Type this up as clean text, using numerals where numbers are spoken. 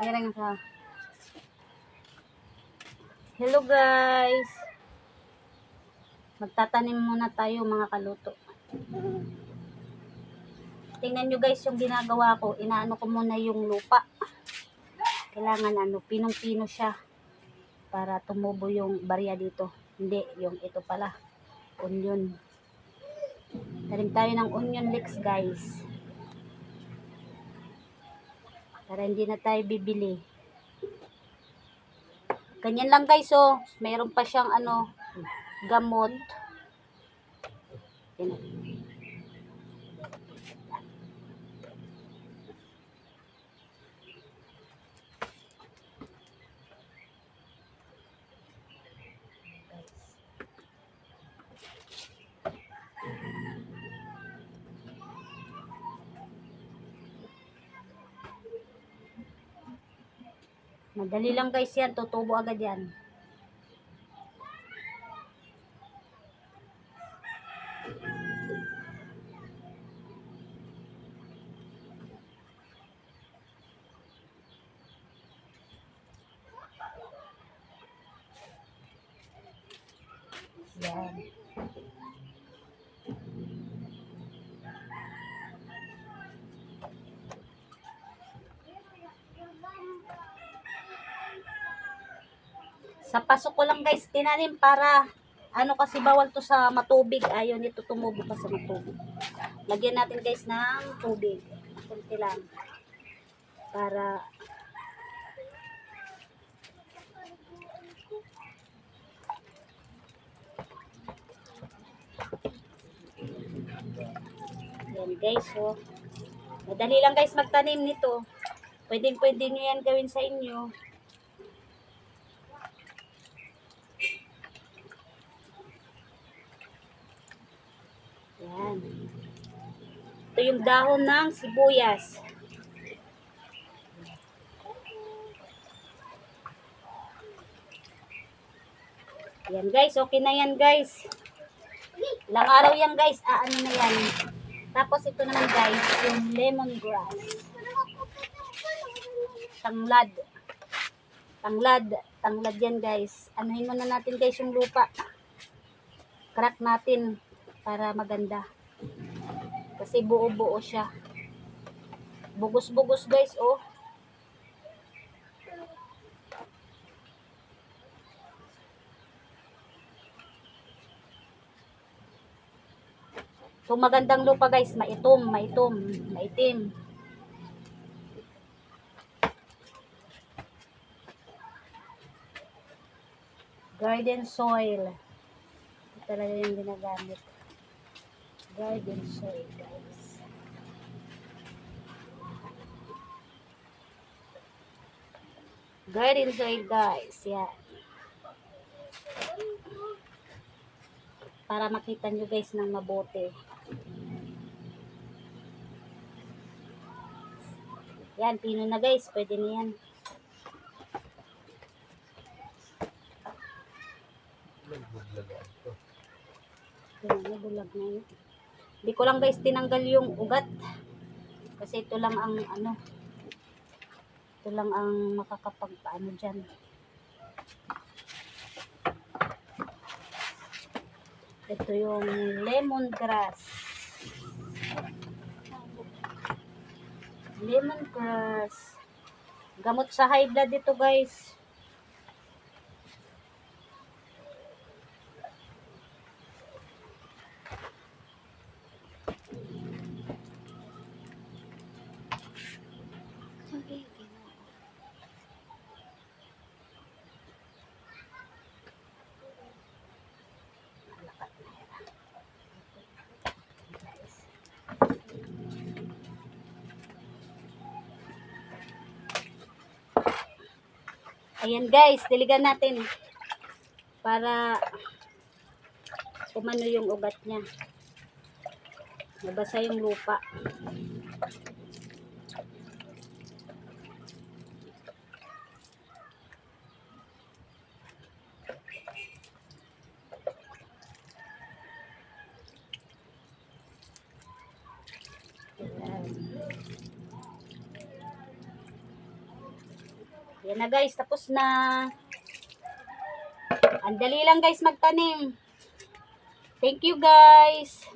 Ayan ka. Hello guys. Magtatanim muna tayo mga kaluto. Tingnan nyo guys yung ginagawa ko. Inaano ko muna yung lupa. Kailangan pinong-pino siya para tumubo yung barya dito. Hindi, yung ito pala. Onion. Tanim tayo ng onion leeks guys. Para hindi na tayo bibili. Ganyan lang guys oh. Mayroon pa siyang gamot. Yan. Madali lang guys yan. Tutubo agad yan. Yan. Sa pasok ko lang guys tinanim para kasi bawal to sa matubig. Ayaw nito tumubo pa sa matubig. Lagyan natin guys ng tubig. Kunti lang. Para yan guys oh. Madali lang guys magtanim nito. Pwede nyo yan gawin sa inyo. Yan. Ito yung dahon ng sibuyas. Yan guys, okay na yan guys. Ilang araw yan guys, ano na yan. Tapos ito naman guys, yung lemongrass. Tanglad. Tanglad yan guys. Anuhin muna natin guys yung lupa. Crack natin para maganda. Kasi buo-buo siya. Bugos-bugos guys oh. So magandang lupa guys, maitim. Garden soil. Ito talaga yung ginagamit. Garden soil guys. Garden soil guys. Yan. Para makita nyo guys ng mabuti. Yan, pino na guys. Pwede na yan. Bulag na yun. Hindi ko lang guys tinanggal yung ugat. Kasi ito lang ang ito lang ang makakapagpaano dyan. Ito yung lemongrass. Lemongrass. Gamot sa high blood ito guys. Ayan guys, diligan natin para kumano yung ugat niya. Nabasa yung lupa. Ayan. Yan na guys, tapos na. Ang dali lang guys magtanim. Thank you guys.